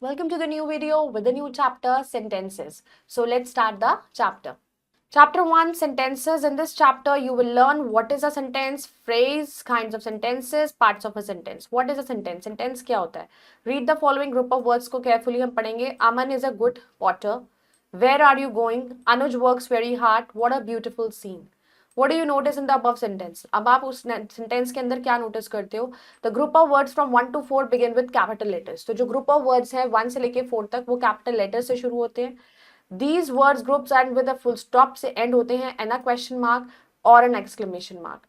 Welcome to the new video with the new chapter, sentences. So let's start the chapter. Chapter 1, sentences. In this chapter, you will learn what is a sentence, phrase, kinds of sentences, parts of a sentence. What is a sentence? Sentence क्या होता है? Read the following group of words को carefully हम पढ़ेंगे. Aman is a good potter. Where are you going? Anuj works very hard. What a beautiful scene. What do you notice in the above sentence? अब आप उस sentence के अंदर क्या notice करते हो? The group of words from 1 to 4 begin with capital letters. तो जो group of words है 1 से लेके 4 तक वो capital letters से शुरू होते हैं. These words groups end with a full stop से end होते हैं and a question mark or an exclamation mark.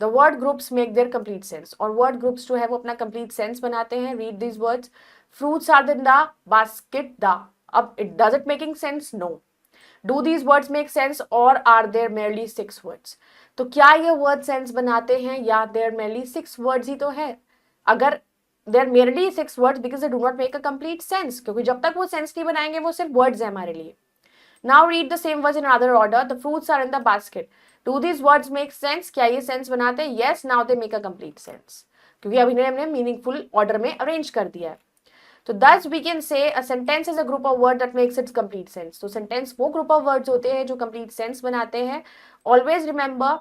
The word groups make their complete sense और word groups जो है वो अपना complete sense बनाते हैं. Read these words. Fruits are in the basket. The. अब does it making sense? No. Do these words make sense or are there merely 6 words? तो क्या ये word sense बनाते हैं या there merely 6 words ही तो है? अगर there merely 6 words because they do not make a complete sense, क्योंकि जब तक वो sense नहीं बनाएंगे वो सिर्फ words है हमारे लिए. Now read the same words in another order. The fruits are in the basket. Do these words make sense? क्या ये sense बनाते हैं? Yes, now they make a complete sense. क्योंकि अभी हमने meaningful order में arrange कर दिया है. तो thus we can say a sentence is a group of words that makes its complete sense. तो sentence वो group of words होते हैं जो complete sense बनाते हैं. Always remember,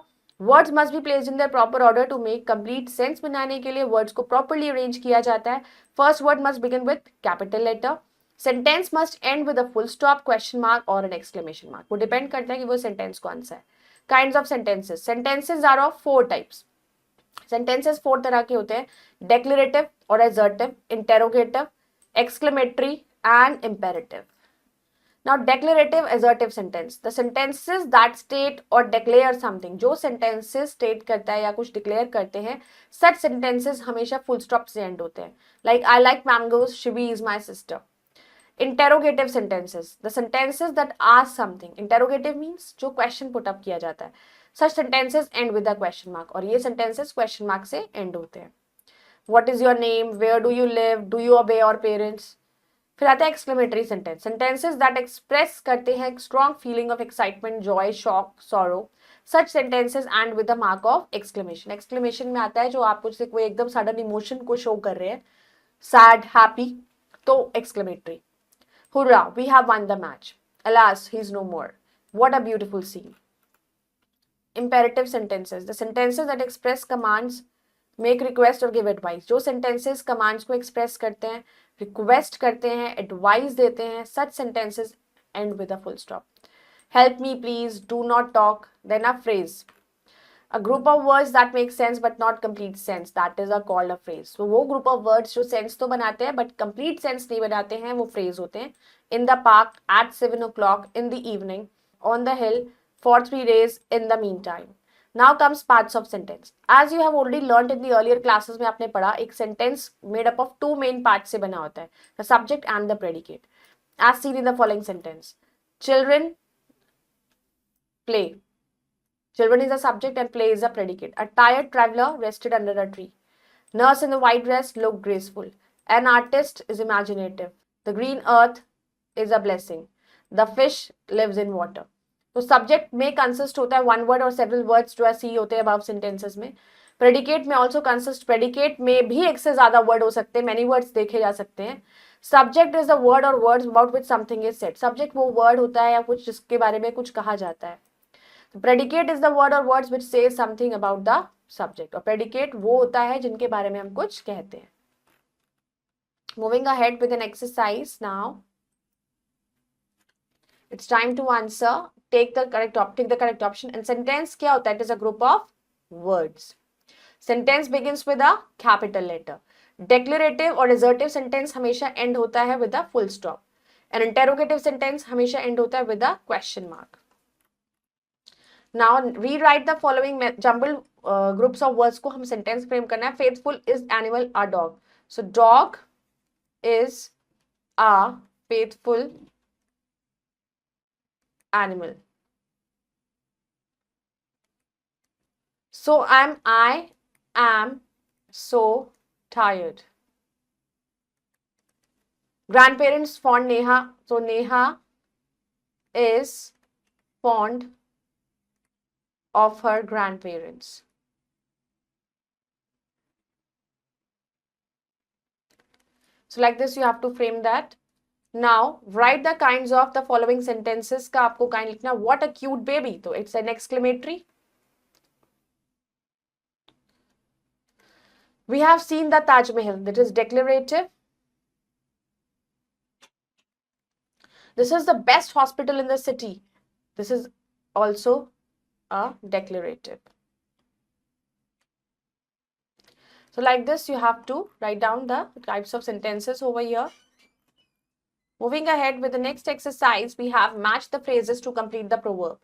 words must be placed in their proper order to make complete sense बनाने के लिए words को properly arrange किया जाता है. First word must begin with capital letter. Sentence must end with a full stop, question mark or an exclamation mark. वो depend करता है कि वो sentence कौन सा है. Kinds of sentences. Sentences are of 4 types. Sentences 4 तरह के होते हैं. Declarative or assertive, interrogative, exclamatory and imperative. Now declarative assertive sentence, the sentences that state or declare something. जो sentences state करता है या कुछ declare करते हैं, such sentences हमेशा full stop से end होते हैं. Like I like mangoes, Shivi is my sister. Interrogative sentences, the sentences that ask something. Interrogative means जो question put up किया जाता है. Such sentences end with a question mark और ये sentences question mark से end होते हैं. What is your name? Where do you live? Do you obey your parents? फिर आता है exclamatory sentence. Sentences that express करते हैं strong feeling of excitement, Joy, shock, sorrow. Such sentences end with the mark of exclamation. Exclamation में आता है जो आप कुछ कोई एकदम सडन इमोशन को शो कर रहे हैं, सैड, हैप्पी, तो exclamatory. Hurrah, we have won the match. Alas, he is no more. What a beautiful scene. Imperative sentences, the sentences that express commands, make request और गिव एडवाइस. जो sentences commands को express करते हैं, request करते हैं, advice देते हैं, such sentences end with a full stop. Help me please, do not talk, then a phrase. A group of words that make sense but not complete sense, that is a called a phrase. So वो group of words जो sense तो बनाते हैं but complete sense नहीं बनाते हैं, वो phrase होते हैं. In the park, at 7 o'clock, in the evening, on the hill, for 3 days, in the meantime. Now comes parts of sentence. As you have already learnt in the earlier classes में आपने पढ़ा, एक sentence made up of 2 main parts से बना होता है, the subject and the predicate. As seen in the following sentence. Children play. Children is a subject and play is a predicate. A tired traveler rested under a tree. Nurse in the white dress looked graceful. An artist is imaginative. The green earth is a blessing. The fish lives in water. तो subject में consist होता है one word और several words जो है सी होते हैं above sentences में. प्रेडिकेट में ऑल्सो कंसिस्ट, प्रेडिकेट में भी एक से ज्यादा वर्ड हो सकते हैं, मेनी वर्ड्स देखे जा सकते हैं. सब्जेक्ट इज द वर्ड और words about which something is said. Subject वो वर्ड होता है या कुछ जिसके बारे में कुछ कहा जाता है. प्रेडिकेट इज द वर्ड और वर्ड्स विच से समथिंग अबाउट द सब्जेक्ट. और प्रेडिकेट वो होता है जिनके बारे में हम कुछ कहते हैं. Moving ahead with an exercise now. It's time to answer. Take the correct option. And sentence क्या होता है? It is a group of words. Sentence begins with a capital letter. Declarative और assertive sentence हमेशा end होता है with a full stop. An interrogative sentence हमेशा end होता है with a question mark. Now rewrite the following jumbled groups of words को हम sentence frame करना है. Faithful is animal, a dog. So dog is a faithful animal. So I am so tired. Grandparents fond Neha. So Neha is fond of her grandparents. So like this you have to frame that. Now write the kinds of the following sentences का आपको kind लिखना. What a cute baby. तो it's an exclamatory. We have seen the Taj Mahal. That is declarative. This is the best hospital in the city. This is also a declarative. So like this, you have to write down the types of sentences over here. Moving ahead with the next exercise, we have match the phrases to complete the proverb.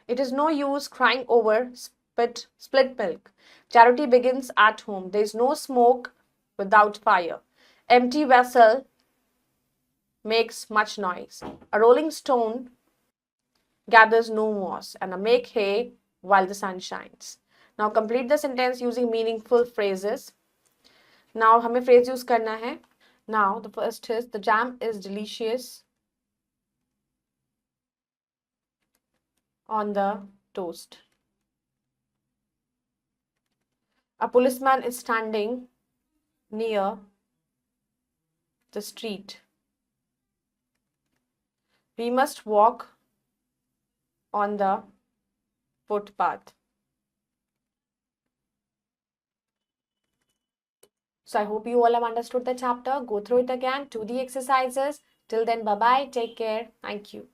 It is no use crying over split milk. Charity begins at home. There is no smoke without fire. Empty vessel makes much noise. A rolling stone gathers no moss, and a make hay while the sun shines. Now complete the sentence using meaningful phrases. Now हमें phrase use करना है. Now the first is the jam is delicious on the toast. A policeman is standing near the street. We must walk on the footpath. So I hope you all have understood the chapter. Go through it again, do the exercises. Till then, bye-bye. Take care. Thank you.